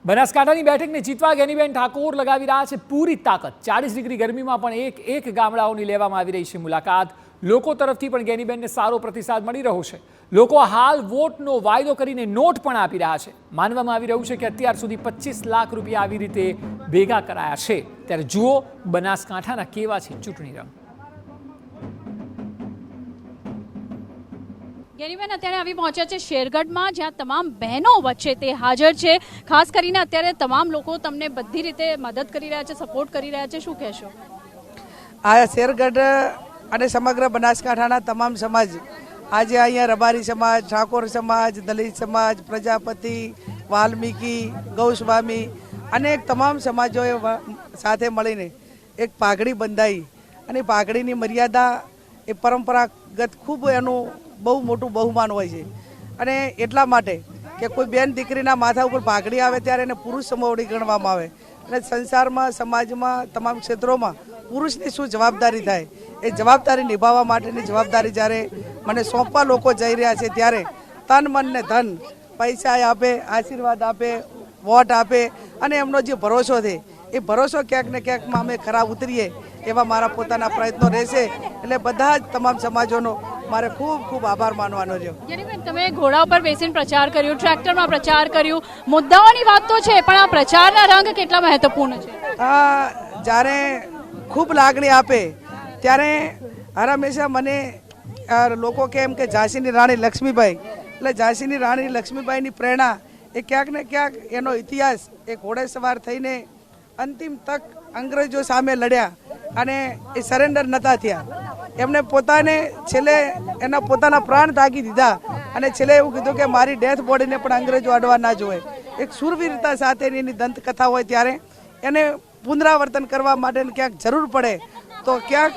બનાસકાંઠાની બેઠકને જીતવા ગેનીબેન ઠાકોર લગાવી રહ્યા છે પૂરી તાકાત। 40 ડિગ્રી ગરમીમાં પણ એક ગામડાઓની લેવામાં આવી રહી છે મુલાકાત। લોકો તરફથી પણ ગેનીબેનને સારો પ્રતિસાદ મળી રહ્યો છે। લોકો હાલ વોટનો વાયદો કરીને નોટ પણ આપી રહ્યા છે। માનવામાં આવી રહ્યું છે કે અત્યાર સુધી 25 લાખ રૂપિયા આવી રીતે ભેગા કરાયા છે। ત્યારે જુઓ બનાસકાંઠાના કેવા છે ચૂંટણી રંગ। ગેનીબેન અત્યારે આવી પહોંચ્યા છે શેરગઢમાં, જ્યાં તમામ બહેનો વચ્ચે તે હાજર છે। ખાસ કરીને અત્યારે તમામ લોકો તમને બધી રીતે મદદ કરી રહ્યા છે, સપોર્ટ કરી રહ્યા છે, શું કહેશો? આ શેરગઢ અને સમગ્ર બનાસકાંઠાના તમામ સમાજ આજે અહીંયા રબારી સમાજ, ઠાકોર સમાજ, દલિત સમાજ, પ્રજાપતિ, વાલ્મીકી, ગૌસ્વામી અને તમામ સમાજોએ સાથે મળીને એક પાઘડી બંધાઈ અને પાઘડીની મર્યાદા એ પરંપરાગત ખૂબ એનું બહુ મોટું બહુમાન હોય છે અને એટલા માટે કે કોઈ બેન દીકરીના માથા ઉપર પાઘડી આવે ત્યારે એને પુરુષ સમોવડી ગણવામાં આવે અને સંસારમાં, સમાજમાં, તમામ ક્ષેત્રોમાં પુરુષની શું જવાબદારી થાય એ જવાબદારી નિભાવવા માટેની જવાબદારી જ્યારે મને સોંપવા લોકો જઈ રહ્યા છે ત્યારે તન મન ને ધન પૈસા આપે, આશીર્વાદ આપે, વોટ આપે અને એમનો જે ભરોસો છે એ ભરોસો ક્યાંક ને ક્યાંકમાં અમે ખરા ઉતરીએ એવા મારા પોતાના પ્રયત્નો રહેશે। એટલે બધા જ તમામ સમાજોનો મારે ખૂબ ખૂબ આભાર માનવાનો રહ્યો। ગેનીબેન, તમે ઘોડા ઉપર બેસીને પ્રચાર કર્યો, ટ્રેક્ટરમાં પ્રચાર કર્યું, મુદ્દાઓની વાત તો છે, પણ આ પ્રચારના રંગ કેટલા મહત્વપૂર્ણ છે? જ્યારે ખૂબ લાગણી આપે ત્યારે હર હંમેશા મને લોકો કેમ કે ઝાંસીની રાણી લક્ષ્મીબાઈ, એટલે ઝાંસીની રાણી લક્ષ્મીબાઈની પ્રેરણા એ ક્યાંક ને ક્યાંક એનો ઇતિહાસ એ ઘોડે સવાર થઈને અંતિમ તક અંગ્રેજો સામે લડ્યા અને એ સરેન્ડર નહોતા થયા। એમને પોતાને છેલ્લે એના પોતાના પ્રાણ તાકી દીધા અને છેલ્લે એવું કીધું કે મારી ડેથ બોડીને પણ અંગ્રેજો અડવા ના જોવે। એક શૂરવીરતા સાથેની એની દંતકથા હોય ત્યારે એને પુનરાવર્તન કરવા માટે ક્યાંક જરૂર પડે તો ક્યાંક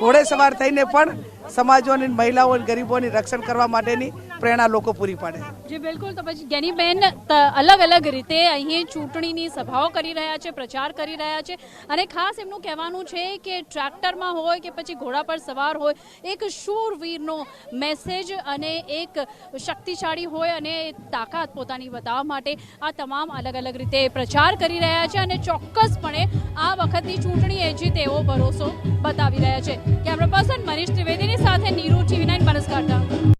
ઘોડે સવાર થઈને પણ સમાજોની, મહિલાઓની, ગરીબોની રક્ષણ કરવા માટેની પ્રેરણા લોકો પૂરી પાડે। જી બિલકુલ। તો પછી ગેનીબેન અલગ અલગ રીતે અહીં ચૂંટણીની સભાઓ કરી રહ્યા છે, પ્રચાર કરી રહ્યા છે અને ખાસ એમનું કહેવાનું છે કે ટ્રેક્ટરમાં હોય કે પછી ઘોડા પર સવાર હોય, એક શૂરવીરનો મેસેજ અને એક શક્તિશાળી હોય અને તાકાત પોતાની બતાવવા માટે આ તમામ અલગ અલગ રીતે પ્રચાર કરી રહ્યા છે અને ચોક્કસપણે આ વખતની ચૂંટણી એ જીતે એવો ભરોસો બતાવી રહ્યા છે। કેમેરા પર્સન મનીષ ત્રિવેદીની સાથે નીરુ, TV9 બનાસકાંઠા।